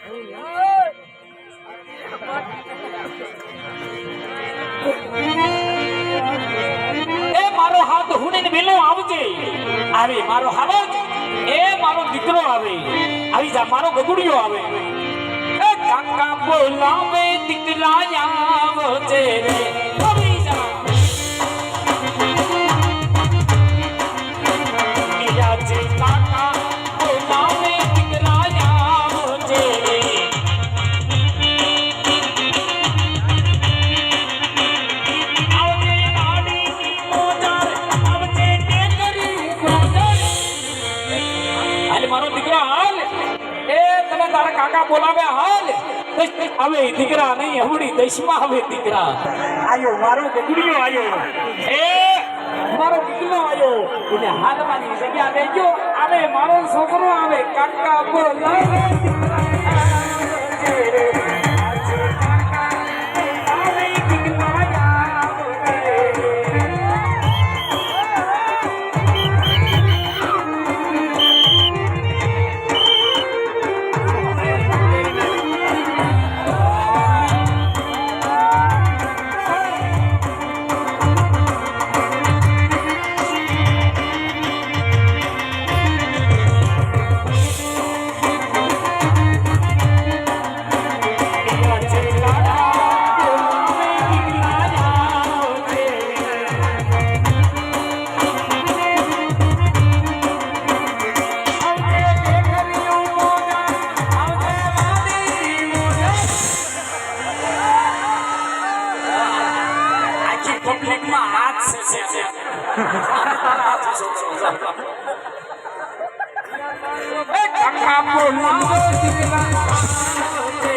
એ મારો હાથ હુણીને વેલો આવજે આવે મારો હાથ એ મારો દીકરો આવે આવી જા મારો ગગુડિયો આવે એ કાકા બોલાવે દીકરા આવજે રે આવી જા મીરા જે કાકા બોલાવે દીકરા આવજે રે મારો દીકરો હાલ એ તને તારા કાકા બોલાવે હાલ હવે દીકરા નહીં હવડી દેશમાં હવે દીકરા આયો મારો ગગુડિયો આયો એ મારો દીકરો આયો એને હાલવાની જગ્યા દેજો આવે મારો છોકરો આવે કાકા બોલાવે કાકા બોલાવો દીકરા આજે કાકા બોલાવે દીકરા આવજે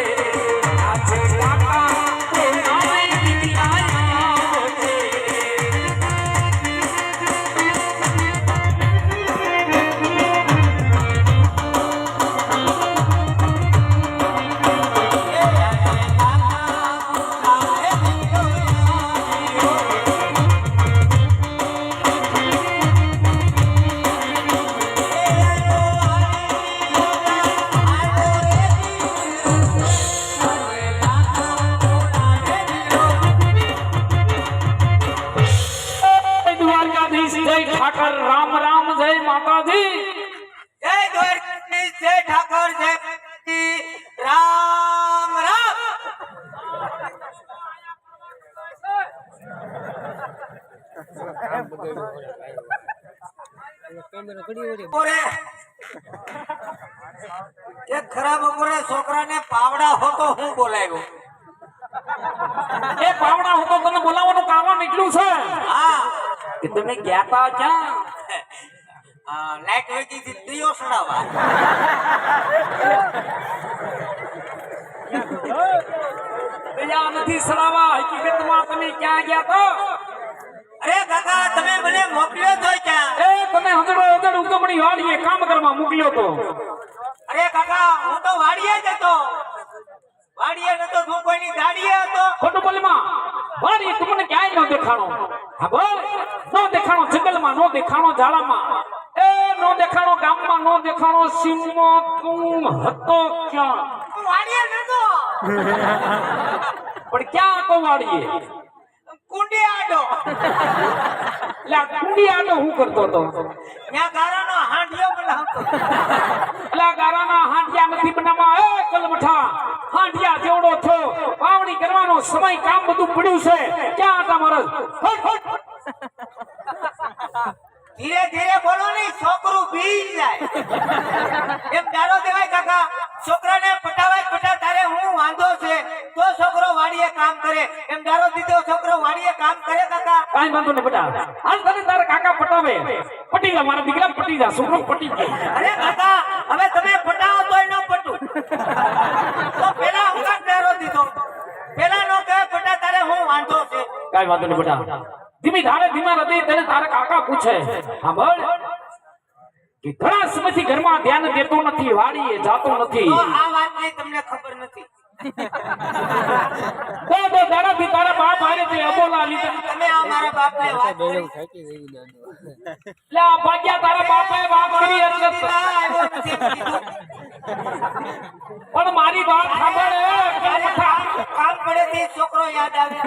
ઠાકર રામ રામ જય માતાજી જય દ્વારકાધીશ જય ઠાકર જય રામ રામ ખરાબ બપોરે છોકરાને પાવડા હોતો હું બોલાવ્યો એ પાવડા હોતો તને બોલાવવાનું કારણ એટલું છે હા કે તમે ગયા તા ક્યાં લાઈટ વેચી થી દીયો સડાવવા દયા નથી સડાવા હકીકતમાં તમે ક્યાં ગયા તા અરે કાકા તમે મને મોકલ્યો તો ક્યાં એ તમે હજડો ઉગમણી વાડીએ કામ કરવા મોકલ્યો તો અરે કાકા હું તો વાડીએ જ હતો વાડીએ નતો તું કોઈની દાડીએ હતો ખોટું બોલમાં વાડીએ તમને ક્યાંય ન દેખાણો હા બોલ નો દેખાણો જંગલમાં નો દેખાણો ઝાડામાં એ નો દેખાણો ગામમાં નો દેખાણો સીમમાં તું હતો ક્યાં હું વાડીએ નતો પણ ક્યાં હતો વાડીએ કુંડી આડો લા કુંડી આડો હું કરતો હતો ત્યાં ગારાનો હાંડિયો બનાવતો લા ગારાના હાંડિયા નથી બનાવવા એ કલમઠા હાંડિયા જેવડો છો વાવણી કરવાનો સમય કામ બધું પડ્યું છે ક્યાં હતા મારા ધીરે ધીરે બોલો ને છોકરું બી જાય એમ ગારો દેવાય કાકા છોકરાને પટાવાય તારે હું વાંધો છે તો છોકરો વાડીએ કામ કરે એમ ગારો દીધો છોકરો વાડીએ કામ કરે કાકા કાઈ વાંધો નહીં બેટા હાલ તને તારા કાકા પટાવે પટી જા મારા દીકરા પટી જા છોકરો પટી જાય અરે કાકા હવે તમે પટાવો તોય ન પટું તો પેલા હું કામ ગારો દીધો પેલા નો કહે પટા તારે હું વાંધો છે કાઈ વાંધો નહીં બેટા ધીમી ધારે ધીમા હૃદય તને તારા કાકા પૂછે સાંભળ કે ઘણા સમયથી ઘરમાં ધ્યાન દેતો નથી વાડીએ જાતો નથી તો આ વાતની તમને ખબર નથી તો દાડાથી તારા બાપ હારે તે અબોલા લીધા. તમે આ મારા બાપને વાત કરી. લે આ ભાગ્યા તારા બાપે વાત કરી એટલે ના, આવ્યો નથી એમ કીધું. પણ મારી વાત સાંભળ એ કલમઠા. કામ પડે તે છોકરો યાદ આવે.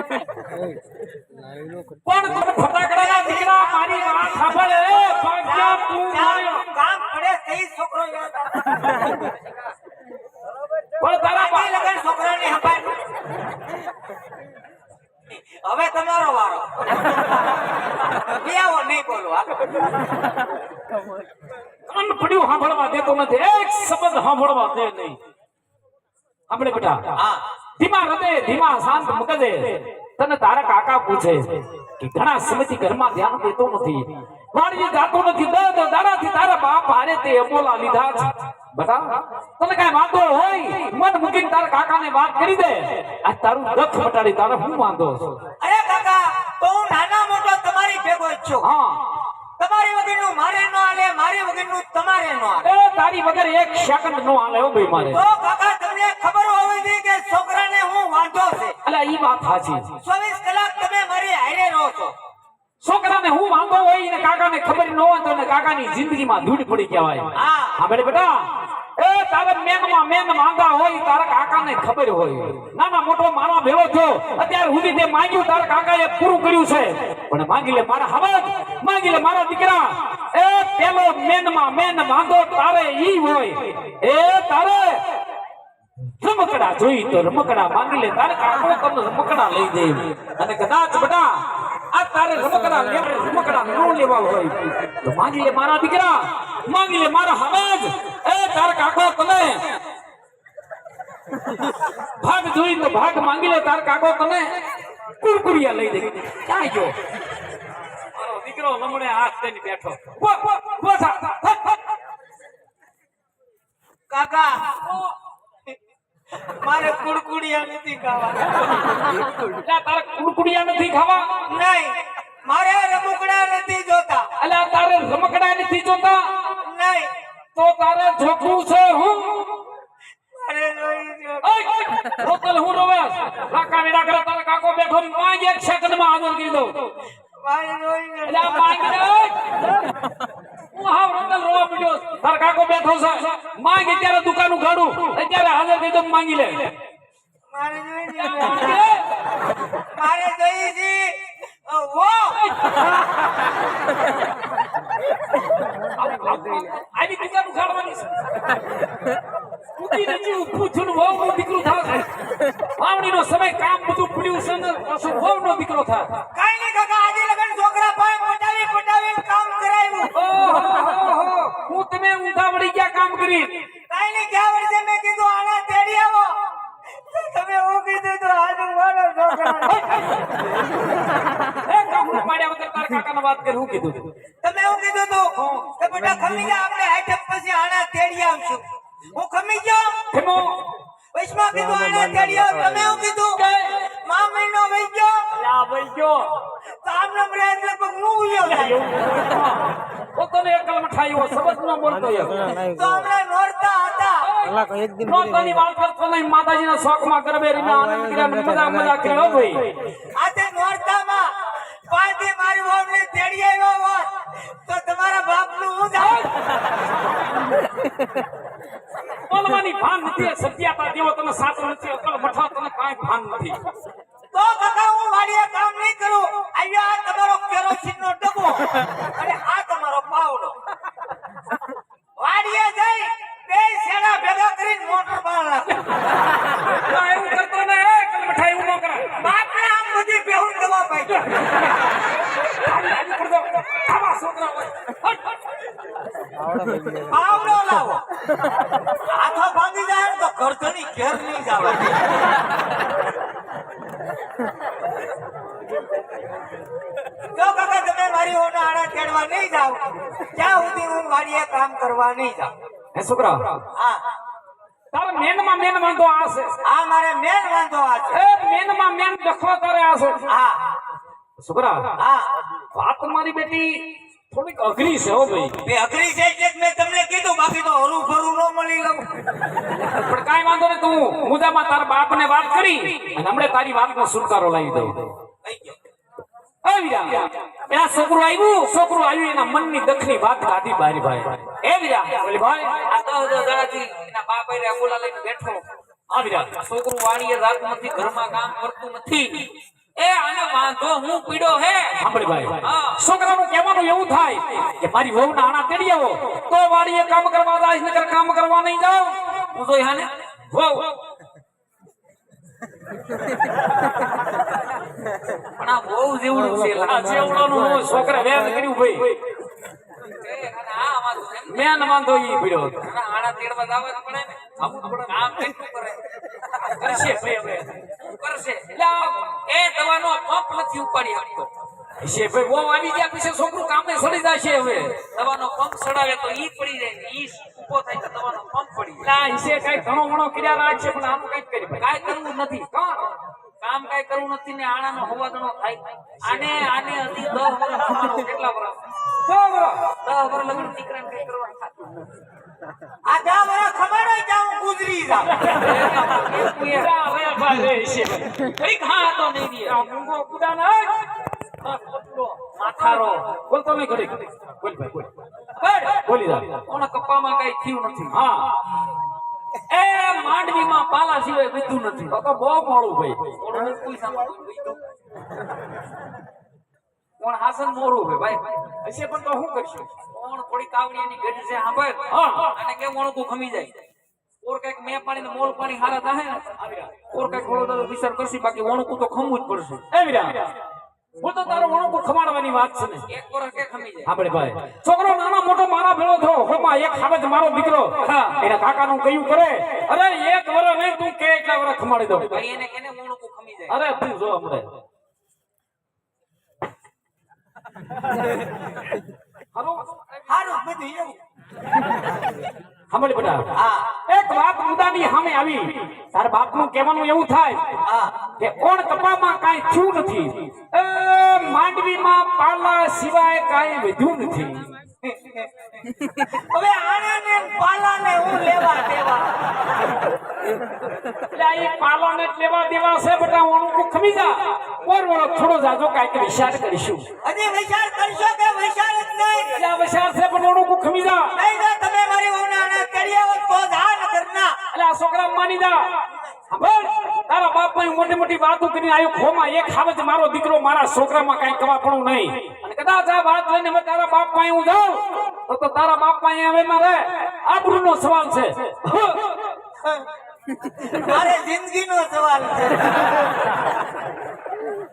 પણ તું ફટાકડાના દીકરા મારી વાત સાંભળ એ ભાગ્યા તું માર્યો. કામ પડે તે છોકરો યાદ આવે. પણ તારા બાકી લગન છોકરાને હંભાળ. હવે તમારો વારો. બિયાવો નહીં બોલો. કાન પડ્યું સાંભળવા દેતો નથી. એક શબ્દ સાંભળવા દે નહીં. આપણે બેટા હા ધીમા હૃદય ધીમા શાંત મગજે તને તારા કાકા પૂછે કે ઘણા સમયથી ઘરમાં ધ્યાન દેતો નથી, વાડીએ જાતો નથી, દાડાથી તારા બાપ હારે તે અબોલા લીધા છે. બતા તને કઈ વાંધો હોય મન મૂકીને તારા કાકાને વાત કરી દે. આ તારું દખ મટાડી તારે શું વાંધો છે? અરે કાકા, તો હું નાના મોટો તમારી ભેગો જ છું. હા તમારી વગરનું મારે ન હાલે, મારી વગરનું તમારે ન હાલે. એ તારી વગર એક સેકન્ડ નો હાલે હો ભાઈ મારે. તો કાકા તમને ખબર હોવી જોઈએ કે છોકરાને હું વાંધો છે. એટલે ઈ વાત સાચી. 24 કલાક તમે મારી હારે રહો છો. છોકરાને હું વાંધો હોય ને કાકાને ખબર ન હોય તો કાકાની જિંદગીમાં ધૂળ પડી કહેવાય. હા હા બેટા એ તારે મેનમાં મેન માંગા હોય તારા કાકાને ખબર હોય. નાના મોટો મારા ભેળો છો અત્યાર સુધી તે માંગ્યું તારા કાકાએ પૂરું કર્યું છે. પણ માંગી લે મારા હવજ, માંગી લે મારા દીકરા. એ પેલો મેનમાં મેન માંગો તારે ઈ હોય. એ તારે રમકડા જોઈ તો રમકડા માંગી લે. તારે કાકો તમને રમકડા લઈ દે. અને કદાચ બેટા આ તારે રમકડા ન લેવા હોય તો માંગી લે મારા દીકરા, માંગી લે મારા હવજ. એ તારા કાકો તને ભાગ જોઈ તો ભાગ માંગી લે. તારા કાકો તને કુરકુરિયા લઈ દે. ક્યાં ગયો મારો દીકરો? લમણે હાથ દઈને બેઠો. કાકા, મારે કુડકુડિયા નથી ખાવા. તારે કુરકુરિયા નથી ખાવા? નહીં, મારે રમકડા નથી જોતા. અલ્યા તારે રમકડા નથી જોતા? નહીં, તો તારે જોખું છે હું મારે નહીં જોતા. રોતલ હું રોવેશ રાકા વેડા કરે. તારા કાકો બેઠો માંગ એક સેકન્ડ માં હાજર કરી દઉં. મારે નહીં જોતા. અલ્યા માંગ રે. હું હાવ રોતલ રોવા પડ્યો. તારા કાકો બેઠો છે માંગ અત્યારે દુકાન ઉઘાડું અત્યારે હાજર કરી દઉં. માંગી લે. મારે નહીં જોતા. મારે જોઈએ છે વો. આની દુકાન ઉઘાડવાની છે. ઉઠી નથી ઊભું થયું ને વહુનું દીકરું થાય. વાવણીનો સમય કામ બધું પડ્યું છે ને પાછો વહુનો દીકરો થાય. કાઈ નહીં કાકા, આજે લગન છોકરા ભાઈ પટાવી કામ કરાવ્યું. ઓહો હું તમે ઊંધા વળી ગયા કામ કરી. કાઈ નહીં, ગયા વર્ષે મેં કીધું આના તેડી આવો. તમે હું કીધું તો આજુ મારો છોકરા. એ કાકુ પાડ્યા વગર તારા કાકાને વાત કરી. હું કીધું તમે હું કીધું તું કે બેટા ખમી જા, આપણે આઈટમ પછી આના તેડી આવશું. હું ખમી ગયો. કેમો વૈષ્ણવ કીધું આના તેડી આવ. તમે હું કીધું મા મહિનો વહી ગયો. લા ભાઈ ગયો તો આમ નંબર લગભગ હું ઉયો જાય. પોતાને એકલ મઠાઈઓ શબ્દ ન બોલતો યાર. તો હમણાં નોરતા હતા. પોતાની વાત કરતો નહીં. માતાજીના શોખમાં ગરબે રમ્યા, આનંદ કર્યા, મજા કર્યો ભાઈ. આજે નોરતામાં પાછી મારી વહુને તેડી આવ્યો હોત તો તમારા બાપનું હું થાય. બોલવાની ભાન નથી. સત્યાતા જેવો તને સાચો નથી. અકલ મઠા તને કાંઈ ભાન નથી. તો કાકા હું વાડીએ કામ નહીં કરું. અહીંયા આ તમારો કેરોસીનનો ડબ્બો અને આ તમારો પાવડો. વાડીએ જઈ બે શેડા ભેગા કરીને મોટર બાર નાખો. એવું કરતો ને એકલ મઠાઈ એવું ન કરે. બાપને આમ બધી બેહું દવા પાઈ. હાલી પડતો. આવા છોકરા હોય. હટ, હટ. પાવડો લાવો. હાથો ભાંગી જાય ને તો ઘરધણી ઘેર નહીં જવા. જો કાકા તમે મારી ઓના આડા તેડવા નહીં જાવ ત્યાં સુધી હું વાડીએ કામ કરવા નહીં જાઉં. હે છોકરા હા, તારા મેનમાં મેન વાંધો આ છે. આ મારે મેન વાંધો આ છે. એ મેનમાં મેન દખો તારે આ છે. હા છોકરા હા વાત મારી બેટી થોડીક અઘરી છે હો ભાઈ. બે અઘરી છે એટલે જ મેં તમને કીધું, બાકી તો હરું ફરું ન મળી લઉં. પણ કાંઈ વાંધો નહીં, તું મુદ્દામાં તારા બાપને વાત કરી અને હમણે તારી વાતનો છુટકારો લાવી દઉં. થઈ ગયો. એ વીરા, પેલા છોકરું આવ્યું એના મનની દખની વાત કાઢી બારી ભાઈ. એ વીરા, બોલે ભાઈ આ 10 દાડાથી એના બાપ આયરે અબોલા લઈને બેઠો. હા વીરા, છોકરું વાડીએ જાતું નથી, ઘરમાં કામ કરતું નથી. એ આને વાંધો હું પીડો હે. સાંભળી ભાઈ, હા. છોકરાનું કહેવાનું એવું થાય કે મારી વહુના આણા તેડી આવો તો વાડીએ કામ કરવા જાય, નકર કામ કરવા નહીં જાવ. હું જોઈ હાને વહુ પણ આ બહુ જેવડું છે. આ જેવડાનું હું છોકરા વેદ કર્યું ભાઈ. એ અને આ વાંધો એમ ને. મેં ન વાંધો ઈ પીડ્યો. અને આણા તેડવા જાવ જ પડે ને. આવું થોડું કામ કેટલું કરે. કરશે ભાઈ હવે. શું કરશે? એટલે એ દવાનો પંપ નથી ઉપાડી શકતો. છે ભાઈ, વહુ આવી ગયા પછી છોકરું કામે સડી જશે હવે. દવાનો પંપ ચડાવે તો ઈ પડી જાય ને ઈ ઊભો થાય તો દવાનો પંપ પડી જાય. ના ઈસે કઈ ઘણો ઘણો ક્રિયા રાખશે પણ આનું કઈ કરી ભાઈ. કાંઈ કરવું નથી. કામ કાંઈ કરવું નથી ને આણાનો હવાદણો થાય. આને હજી 10 વર્ષ થવાનું. કેટલા વર્ષ? 10 વર્ષ લગ્ન દીકરાને કઈ કરવાનું થતું નથી. આ 10 વર્ષ ખબર હોય ત્યાં હું ગુજરી જાઉં. જા હવે ભાઈ રે ઈસે ભાઈ. કઈ ઘા હતો નહીં રે. આ મૂંગો કુડા ના માથારો બોલ તમે ઘડી બોલ ભાઈ બોલ બોલી જા. કોણ કપ્પામાં કઈ થયું નથી. હા એ માંડવીમાં પાલા સિવાય બીજું નથી. તો બહુ મોડું ભાઈ. કોણ કોઈ સાંભળતું બીજું. કોણ હાસન મોરું છે ભાઈ. હશે પણ તો શું કરશું. કોણ થોડી કાવડિયાની ગઢ છે સાંભળ. હા. અને કેમ મોણું ખમી જાય. ઓર કઈક મેં પાણી ને મોલ પાણી હારા થાય ને. ઓર કઈક થોડો વિચાર કરશી, બાકી વણુકું તો ખમવું જ પડશે. એ વીરા, હું તો તારો વણો ખમાડવાની વાત છે ને. એક વર્ષ કે ખમી જાય. આપણે ભાઈ છોકરો નાનો મોટો મારા ભેળો થયો હોમાં એક ખાબજ મારો દીકરો એના કાકાનું કયું કરે. અરે એક વર્ષ નહીં તું કે એટલા વર્ષ ખમાડી દઉં. ભાઈ એને કેને મોણું ખમી જાય. અરે તું જો હમણે હારું બધું એવું. સાંભળી બેટા, હા એક વાત મુદ્દાની સામે આવી. તારા બાપનું કહેવાનું એવું થાય હા. કે કોણ કપામાં કાંઈ થયું નથી, એ માંડવીમાં પાલા સિવાય કાંઈ વધ્યું નથી. હવે આણાને ને પાલાને હું લેવા દેવા. એટલે આ એ પાલાને જ લેવા દેવા છે બેટા. ઓણું ખમી જા. ઓર થોડો જાજો કાંઈક વિચાર કરીશું. હજી વિચાર કરશો કે વિચાર જ નહીં? એટલે આ વિચાર છે પણ ઓણું ખમી જા. નહીં તો તમે મારી વહુના આણા કરી આવો તો જ હા નકર ના. એટલે આ છોકરા માની જા. સાંભળ, તારા બાપ મોટી મોટી વાતો કરીને આવ્યો ખોમાં એક ખાવજ મારો દીકરો મારા છોકરામાં કાંઈ કવાપણું નહીં. અને કદાચ આ વાત લઈને હવે તારા બાપ પાસે હું જાઉં તો તારા બાપ પાસે હવે મારે આબરૂનો સવાલ છે. મારે જિંદગીનો સવાલ છે.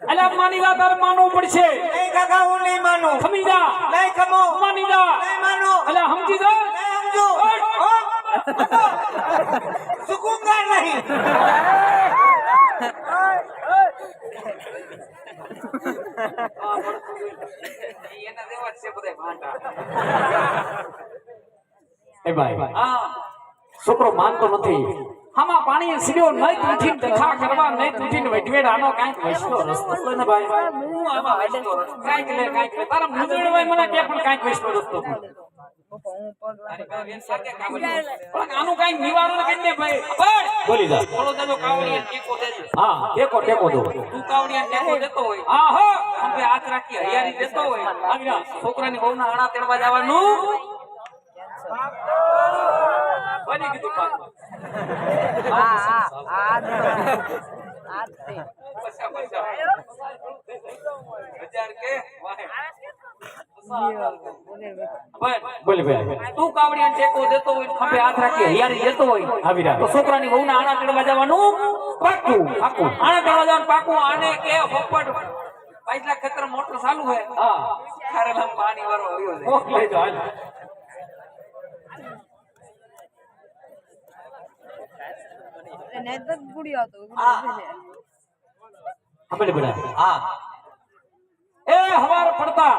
એટલે આ માની જા, તારે માનવું પડશે. નહીં કાકા હું નહીં માનું. ખમી જા, નહીં ખમો. માની જા. નહીં માનું. એટલે સમજી જા. નહીં સમજો. સુકુંગા નહીં. એના જેવા જ છે બધાય ભાંડા. એ ભાઈ હા છોકરો માનતો નથી. આમાં પાણી સીડ્યો નહીં તૂટીને દેખા કરવા, નહીં તૂટીને વઢવેડ આનો કાંઈક વૈષ્ણવ રસ્તો છે ને ભાઈ. હું આમાં હસતો રહું. કાંઈક લે કાંઈક લે. તારા મુજડ ભાઈ મને કે પણ કાંઈક વૈષ્ણવ રસ્તો છે. તારી પાસે વેચાર કે કામ નહીં. પણ આનું કાંઈક નિવારણ કરી દે ભાઈ. ભાઈ બોલી જા. થોડો દાદો કાવડિયા ટેકો દેજે. હા ટેકો ટેકો દો. તું કાવડિયા ટેકો દેતો હોય, હા હા ખંભે હાથ રાખી હૈયારી દેતો હોય, છોકરાની વહુના આણા તેડવા જવાનું. બની કીધું પાછું. પૈસા પૈસા હજાર કે વાહે. ભાઈ, બોલી ભાઈ. તું કાવડિયા ટેકો દેતો હોય, ખંભે હાથ રાખી હૈયારી દેતો હોય, આવી રહ્યા. તો છોકરાની વહુના આણા તેડવા જવાનું પાકું પાકું. આણા તેડવા જવાનું પાકું. આને કે પોપટ પાછલા ખેતર મોટર ચાલુ હે, હા ખારેલામાં પાણી વાળો આવ્યો છે. ઓહ, લઈ જાઓ, હાલ. સાંભળી બેટા. હા એ હવાર પડતા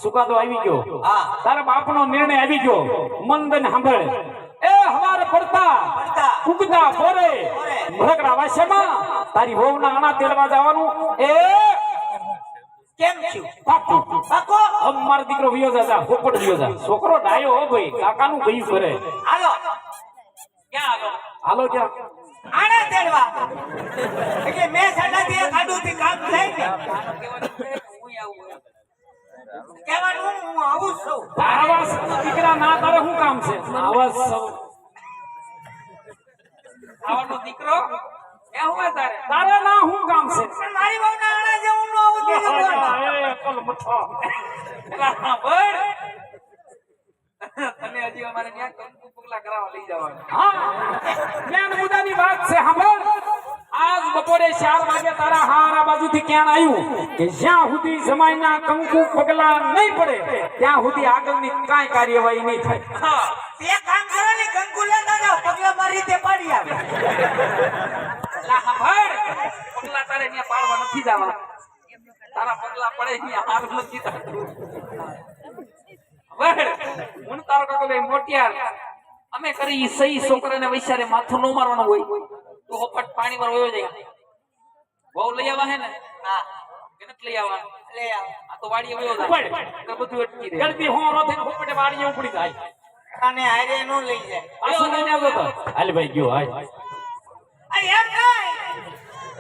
સુકાદો આવી ગયો. હા. તારા બાપનો નિર્ણય આવી ગયો. મંદન સાંભળ. એ હવાર પડતા પડતા ઉગતા બોરે ભરકડા વાસ્યમાં તારી વહુના આણા તેડવા જવાનું. એ કેમ છું પાકું પાકો હવે મારો દીકરો વિયો જા પોપટ વિયો જા છોકરો ડાયો હો ભાઈ કાકાનું ગયું કરે હાલો ક્યાં આગળ હાલો ક્યાં આને તેડવા એટલે મેં સાડાથી એક આડુથી કામ થાય ને હું આવું કહેવાનું હું આવું છું આવાસ દીકરા ના તારે શું કામ છે આવાસ આવવાનો દીકરો એ હોય તારે તારે ના શું કામ છે પણ મારી બહુના આણા જેવું ન આવું બીજું કોણ? એ અકલ મઠો બરાબર. તને હજી અમારે ત્યાં કંકુ પગલા કરાવવા લઈ જવાનું. હા જ્ઞાન મુદ્દાની વાત છે સાંભળ આજ બપોરે 4 વાગે તારા હારા બાજુથી ક્યાં આવ્યું કે જ્યાં સુધી જમાઈના કંકુ પગલા નહીં પડે ત્યાં સુધી આગળની કાંઈ કાર્યવાહી નહીં થાય હા તે કામ કરો ને કંકુ લેતા જાઓ પગલા મારી તે પાડી આવે લા સાંભળ. પગલા તારે ત્યાં પાડવા નથી જવા. તારા પગલા પડે ત્યાં હાર નથી થતું. હવે હું ને તારો કાકો બે મોટિયાર અમે કરી ઈ સહી છોકરાને વૈસારે માથું ન મારવાનું હોય તો હોપટ પાણી માં વયો જાય. બહુ લઈ આવા હે ને હા કે નથી લઈ આવવાનું? લે આવ આ તો વાડીએ વયો જાય ઉપાડ. તો બધું અટકી રહે. ગળતી હોરો થઈને હોપટે વાડીએ ઉપડી જાય અને હારે નો લઈ જાય આ શું લઈને આવ્યો તો હાલ ભાઈ ગયો હાલ અરે એમ નહીં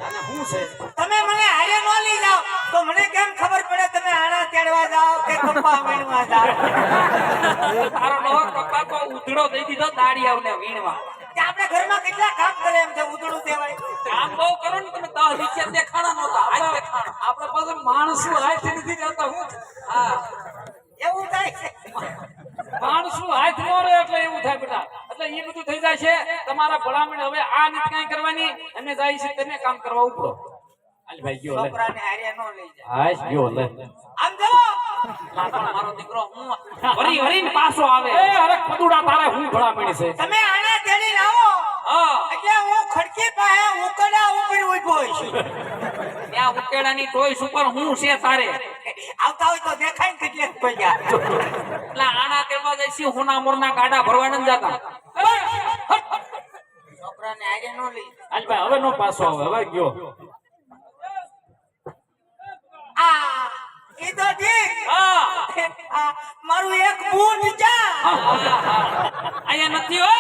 આને શું છે તમે મને હારે નો લઈ જાઓ તો મને કેમ ખબર પડે તમે આણા તેડવા જાઓ કે કપ્પા વીણવા જાઓ તારો નો કપા તો ઉધડો દઈ દીધો દાડી આવને વીણવા. કે આપણે ઘરમાં કેટલા કામ કરે એમ છે ઉતળું દેવાય કામ બહુ કરો ને તમે 10 રૂપિયા દેખાણા નહોતા આજ દેખાણા. આપણે પાસે માણસો હાથ નથી કરતા હું હા એવું થાય છે માણસો હાથ નો રહે એટલે એવું થાય બેટા એટલે એ બધું થઈ જાય છે તમારા ભલામણ હવે આ નથી કાંઈ કરવાની અમે જાય છે તમે કામ કરવા ઉપડો હાલ ભાઈ ગયો લે છોકરાને હારે નો લઈ જાય હાશ ગયો લે આમ જો મારો દીકરો હું વરી વરીને પાછો આવે. એ અરે ખદુડા તારે હું ભલામણ છે તમે આણા તેડી લાવો હા એટલે હું ખડકી પાસે ઉકડા ઉપર ઉભો છું ત્યાં ઉકેડાની ટોઈસ ઉપર હું છે તારે. આવતા હોય તો દેખાય ને કેટલે પૈયા એટલે આણા તેડવા જઈશું હોના મોરના ગાડા ભરવા ન જતા. છોકરાને હારે નો લઈ જાય. હાલ ભાઈ હવે નો પાછો આવે હવે ગયો આ એ તો ઠીક હા આ મારું એક બૂટ જા અહીંયા નથી હો.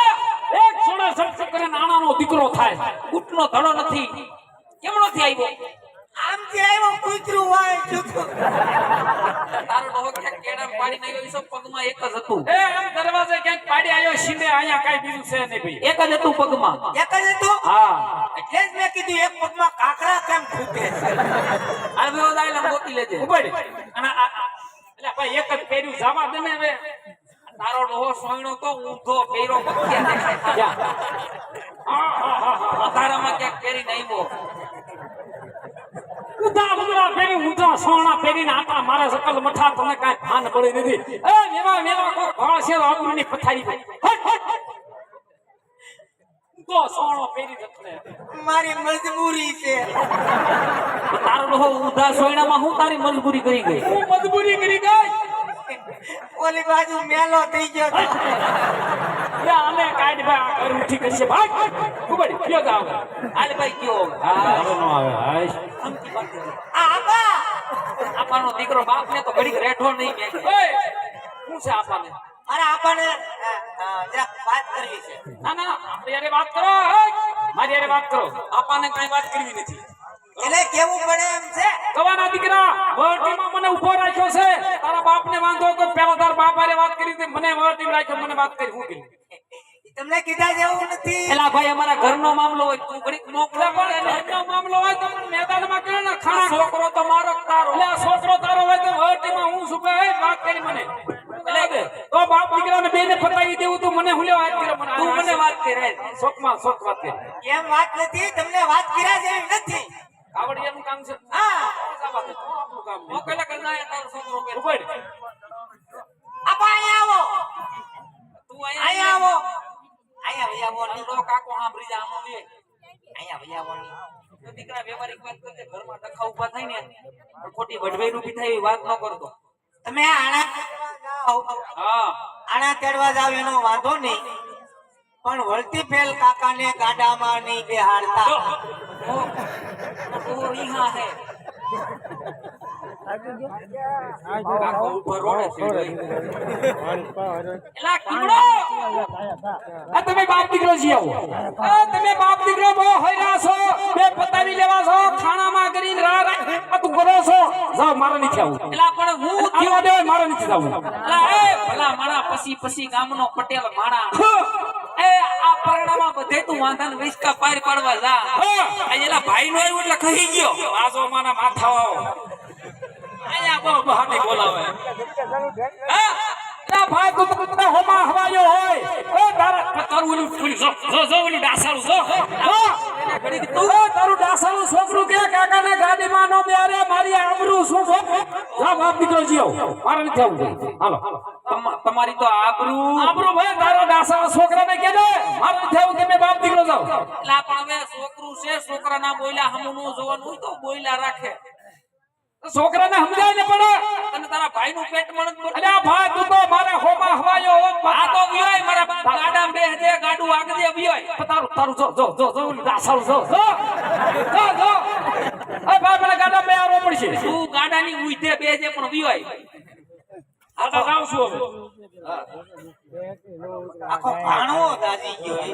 એક છોડે સબસબ કરે નાનાનો દીકરો થાય ઊંટનો ધડો નથી. કેમનો થી આવ્યો? આમ જે આવ્યો કૂતરું વાય જુતું તારો ડોહો ક્યાંક કેળામાં પાડીને આવ્યો ઈસો પગમાં એક જ હતું. એ આમ દરવાજે ક્યાંક પાડી આવ્યો સીધે અહીંયા કાંઈ બીજું છે નહીં ભાઈ એક જ હતું પગમાં. એક જ હતું હા એટલે જ મેં કીધું એક પગમાં કાકરા કેમ ખૂટે છે આ બેવો દાયલા ગોતી લેજે. ઉપાડ અને એટલે ભાઈ એક જ પહેર્યું જાવા દે ને હવે તારો ડોહો સોયણો તો ઊંધો પેરો બખ્યા દેખાય. જા. વધારામાં ક્યાંક પહેરીને આવ્યો. ઉધા ઉધરા પહેરી ઊંધા સોના પહેરીને આટા મારા સકલ મઠા તમને કાંઈ ભાન પડી નથી એ મેવા મેવા કોઈ ઘોળ છે આબરૂની પથારી હટ હટ તો સોનો પહેરી જતને મારી મજબૂરી છે તારો ડોહો ઊંધા સોયણામાં હું તારી મજબૂરી કરી ગઈ? હું મજબૂરી કરી ગઈ ઓલી બાજુ મેલો થઈ ગયો તો. લે આને કાઢ ભાઈ આ ઘર ઉઠી કરશે ભાગ ઉપાડ કયો જાવ હાલ ભાઈ કયો હા હવે નો આવે હાશ અમથી બાકી. આ આબા આપાનો દીકરો બાપને તો ઘડીક રેઠો નહીં કે. એ શું છે આપાને અરે આપણને જરાક વાત કરવી છે ના ના આપણે યારે વાત કરો મારી યારે વાત કરો આપાને કાંઈ વાત કરવી નથી એટલે કેવું પડે એમ છે કવાના દીકરા વરટીમાં મને ઉભો રાખ્યો છે તારા બાપને વાંધો તો પેલા તારા બાપ હારે વાત કરી તે મને વરટી રાખ્યો મને વાત કરી હું કરી તમને કીધા જેવું નથી એલા ભાઈ અમારા ઘરનો મામલો હોય તું ઘડીક નોકરા એટલે પણ ઘરનો મામલો હોય તો મને મેદાનમાં કહે ને ખાણા છોકરો તો મારો તારો. એટલે આ છોકરો તારો હોય તો વરટીમાં હું શું કહે વાત કરી મને એટલે તો બાપ દીકરાને બેને ફટાવી દેવું તો મને હું લેવા વાત કર્યો મને તું મને વાત કરે. શોખમાં શોખ વાત કરી એમ વાત નથી તમને વાત કર્યા જેવી નથી આવડિયાનું કામ છે હા જવા દે આપણું કામ નહીં મોકલા કરના એ તારો છોકરો કે ઉપાડ આપા અહીંયા આવો તું અહીંયા આવો અહીંયા ભઈ આવો તારો ડોહો કાકો સાંભળી જા આમો લે. અહીંયા ભઈ આવો તો દીકરા વ્યવહારિક વાત કરજે. ઘરમાં ડખા ઉભા થાય ને તો ખોટી વઢવાઈ ઊભી થાય એવી વાત ન કરતો. તમે આણા તેડવા જાઓ હા આણા તેડવા જાવ એનો વાંધો નહીં પણ વળતી ફેલ કાકાને ગાડામાં નહીં બેહાડતા તો રીહા હે કાકો ઉપર રોડે છે એલા કીમડો આ તમે બાપ દીકરો જી આવો આ તમે બાપ દીકરો બહુ હૈરા છો બે પતાવી લેવા છો ખાણામાં કરીને આ તું કરો છો જાવ મારે નથી આવું એલા પણ હું થયો દે મારે નથી જવું એલા એ ભલા માણા પછી ગામનો પટેલ માણા એ આ પરણામાં બધે તું વાંધાને વિસ્કા પાર પાડવા જા આ એલા ભાઈ નો આવ્યો એટલે કહી ગયો આજો માના માથાઓ આયા બહુ બહાને બોલાવે હા ના ભાઈ તું તો હોમા હવાયો હોય ઓ તારા તારું ઓલું ફૂલ જો ઓલું ડાસાળું જો એને ઘડી તું તારું ડાસાનું છોકરું કે કાકાને ગાડીમાં નો બેરે મારી આબરૂ શું જા બાપ દીકરો જીઓ મારે નથી આવું હાલો તમારી તો આબરૂ ભાઈ તારો ડાસાનો છોકરાને કે દે મારે નથી આવું તમે બાપ દીકરો જાવ એલા પણ હવે છોકરું છે છોકરા ના બોલ્યા હમું નું જોવાનું હોય તો બોલ્યા રાખે છોકરાને સમજાય ને પડે તને તારા ભાઈ નું પેટ મણ અલ્યા ભાઈ તું તો મારે હોમા હવાયો હોત આ તો વિયોય મારા બાપ ગાડા બેહ દે ગાડું આગદે વિયોય તારું જો ડાસાનું જો એ ભાઈ મને ગાડા બે આવો પડશે તું ગાડાની ઉઈધે બેહ દે પણ વિયોય આ તો જાવ છું હવે આખો ભાણો દાજી ગયો એ.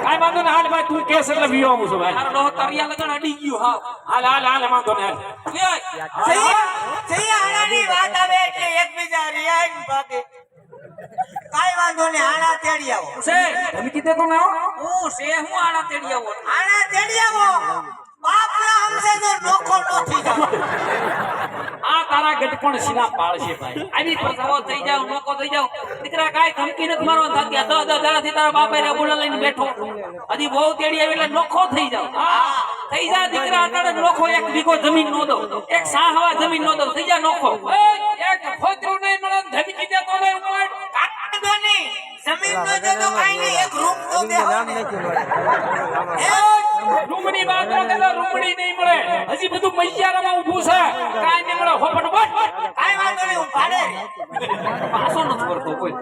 કાઈ વાંધો ને હાલ ભાઈ તું કેસ એટલે વિયો આવું છું ભાઈ તારો ડોહ તરિયા લગન અડી ગયું હા હાલ વાંધો ને હાલ વિયોય જઈ આણાની વાત આવે એટલે એકબીજા રિયાઈન ભાગે. કાંઈ વાંધો ને આણા તેડી આવો. છે તમે કીધે તો ના હું છે હું આણા તેડી આવો આણા તેડી આવો. બાપના હમસે તો નોખો નથી જાવ. આ તારા ગટપણ સીના પાળશે ભાઈ આવી પ્રસાવો થઈ જાવ નોકો થઈ જાવ દીકરા કાઈ ધમકી નથી મારવા થાક્યા 10 દાડાથી તારા બાપે રેબુલા લઈને બેઠો હજી બહુ તેડી આવી એટલે નોખો થઈ જાવ થઈ જા દીકરા અટાડે નોખો એક વીઘો જમીન નો દો એક સાહવા જમીન નો દો થઈ જા નોખો એક ફોતરું નહીં મળે ધમકી દે તો નહીં ઉપાડ કાંદો નહીં. જમીન નો દે તો કાંઈ નહીં. એક રૂમ તો દેહો ને. રૂમની વાત ન કરે રૂમડી નહીં મળે હજી બધું મૈયારામાં ઊભું છે કાઈ નહીં મળે હોપટ વટ કાંઈ વાંધો નહીં. હું ભાડે પાસો નથી કરતો કોઈ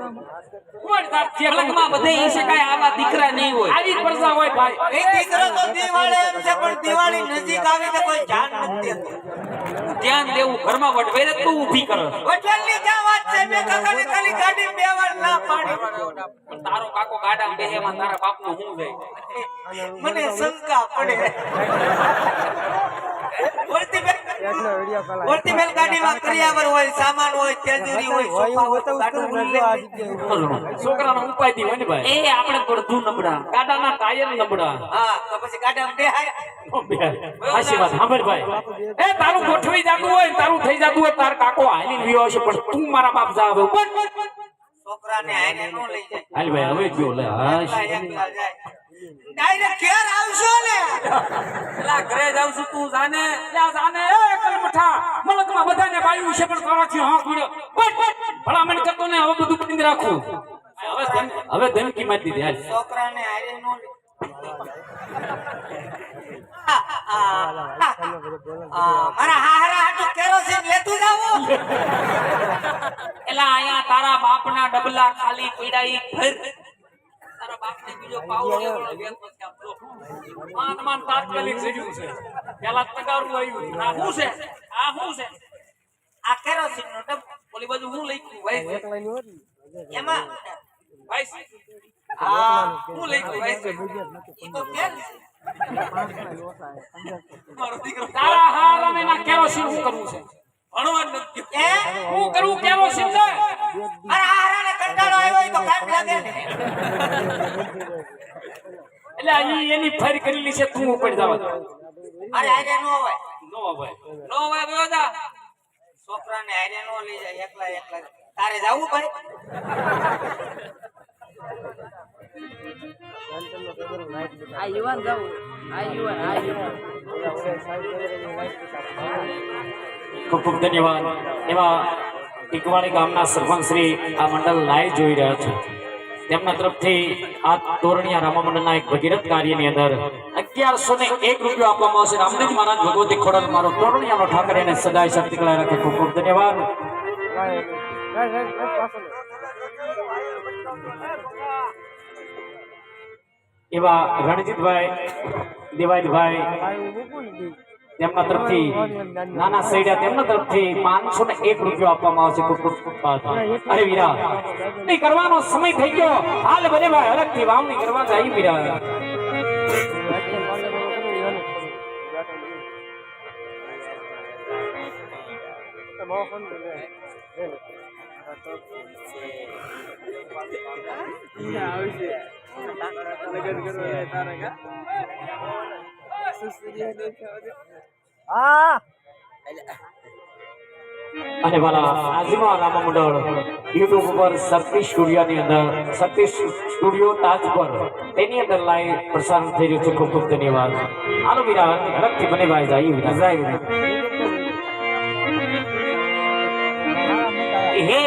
કોણ તાર અલગમાં બધે ઈ છે કાઈ આવા દીકરા નહીં હોય આવી પ્રજા હોય ભાઈ એ દીકરો તો દિવાળે એમ છે પણ દિવાળી નજીક આવી તો કોઈ ધ્યાન નથી દેતું. ધ્યાન દેવું ઘરમાં વટવેરે તું ઊભી કરે વચનની ક્યાં વાત છે? મેં કાકાને ખાલી ગાડી બે વાર ના પાડી. પણ તારો કાકો ગાડા બેહેમાં તારા બાપનું હું જાય મને શંકા પડે. બોલતી બેલ ગાડીમાં કરિયાવર હોય, સામાન હોય, તેજરી હોય, સોફા હોય તો ગાડું ઉલ્લે. છોકરાનો ઉપાય દી હોય ને ભાઈ એ આપણે પડધું નબળા ગાડાના ટાયર નબળા હા તો પછી ગાડામાં બેહાય. હાસી વાત સાંભળ ભાઈ એ તારું ગોઠવી જાતું હોય તારું થઈ જાતું હોય તાર કાકો હાલી વિયો છે પણ તું મારા બાપ જા હવે છોકરાને આઈને નો લઈ જાય. હાલ ભાઈ હવે ગયો લે હાશ એકલા જાય. ડાયરેક્ટ ઘેર આવશો ને. એલા ઘરે જાવ છું તું જાને લ્યા જાને એ કલમઠા મલકમાં બધાને બાયું છે પણ તારાથી હા કુડ્યો ભલામણ કરતો ને હવે બધું બંધ રાખું હવે ધમકી મારી દીધી હાલ છોકરાને આઈને નો લઈ. મારા હાહરા હાટુ કેરોસીન લેતું જાવું. એલા આયા તારા બાપના ડબલા ખાલી પીડાઈ ફર તારા બાપને બીજો પાવડો એવડો વેતો છે આમ જો માન તાત્કાલિક જડ્યું છે પેલા તગારું આવ્યું આ શું છે આ શું છે આ કેરોસીન નો ડબ્બો. ઓલી બાજુ હું લઈ ગયું ભાઈ એમાં ભાઈ હા હું લઈ ગયું ભાઈ ઈ તો તેલ છે. મારો દીકરો તારા હારાને ના કેરોસીન શું કરવું છે ભણવા નથી એ હું કરવું કેરોસીન છે મારા હાહરાને કંટાળો આવ્યો હોય તો કામ લાગે ને. એટલે અહીં એની ફરી કરેલી છે તું ઉપર જવા દે અરે આજે નો હોય. નો ભાઈ નો ભાઈ બેજા છોકરાને હારે નો લઈ જાય એકલા એકલા. તારે જાવું ભાઈ? આ યુવાન જવું આ યુવાન ખૂબ ખૂબ ધન્યવાદ એવા ટીકવાડી ગામના સરપંચ શ્રી આ મંડળ લાઈવ જોઈ રહ્યા છે તેમના તરફથી આ તોરણિયા રામા મંડળના એક ભગીરથ કાર્યની અંદર 1101 રૂપિયા આપવામાં આવશે રામદેવ મહારાજ ભગવતી ખોડલ મારો તોરણિયાનો ઠાકર એને સદાય શક્તિ કળા રાખે ખૂબ ખૂબ ધન્યવાદ એવા રણજીતભાઈ દેવાયતભાઈ તેમના તરફથી નાના સૈડા તેમના તરફથી 501 રૂપિયો આપવામાં આવશે. ખૂબ ખૂબ આભાર. અરે વીરા નહીં કરવાનો સમય થઈ ગયો. હાલ બધે ભાઈ હરખથી વાવણી કરવા જાય વીરા. અને વાલા આજીમા રામા મંડળ યુટ્યુબ ઉપર શક્તિ સ્ટુડિયોની અંદર શક્તિ સ્ટુડિયો તાજ પર તેની અંદર લાઈવ પ્રસારણ થઈ રહ્યું છે. ખૂબ ખૂબ ધન્યવાદ. હાલો વીરા હરખથી બને ભાઈ જાય વીરા જાય વીરા. હે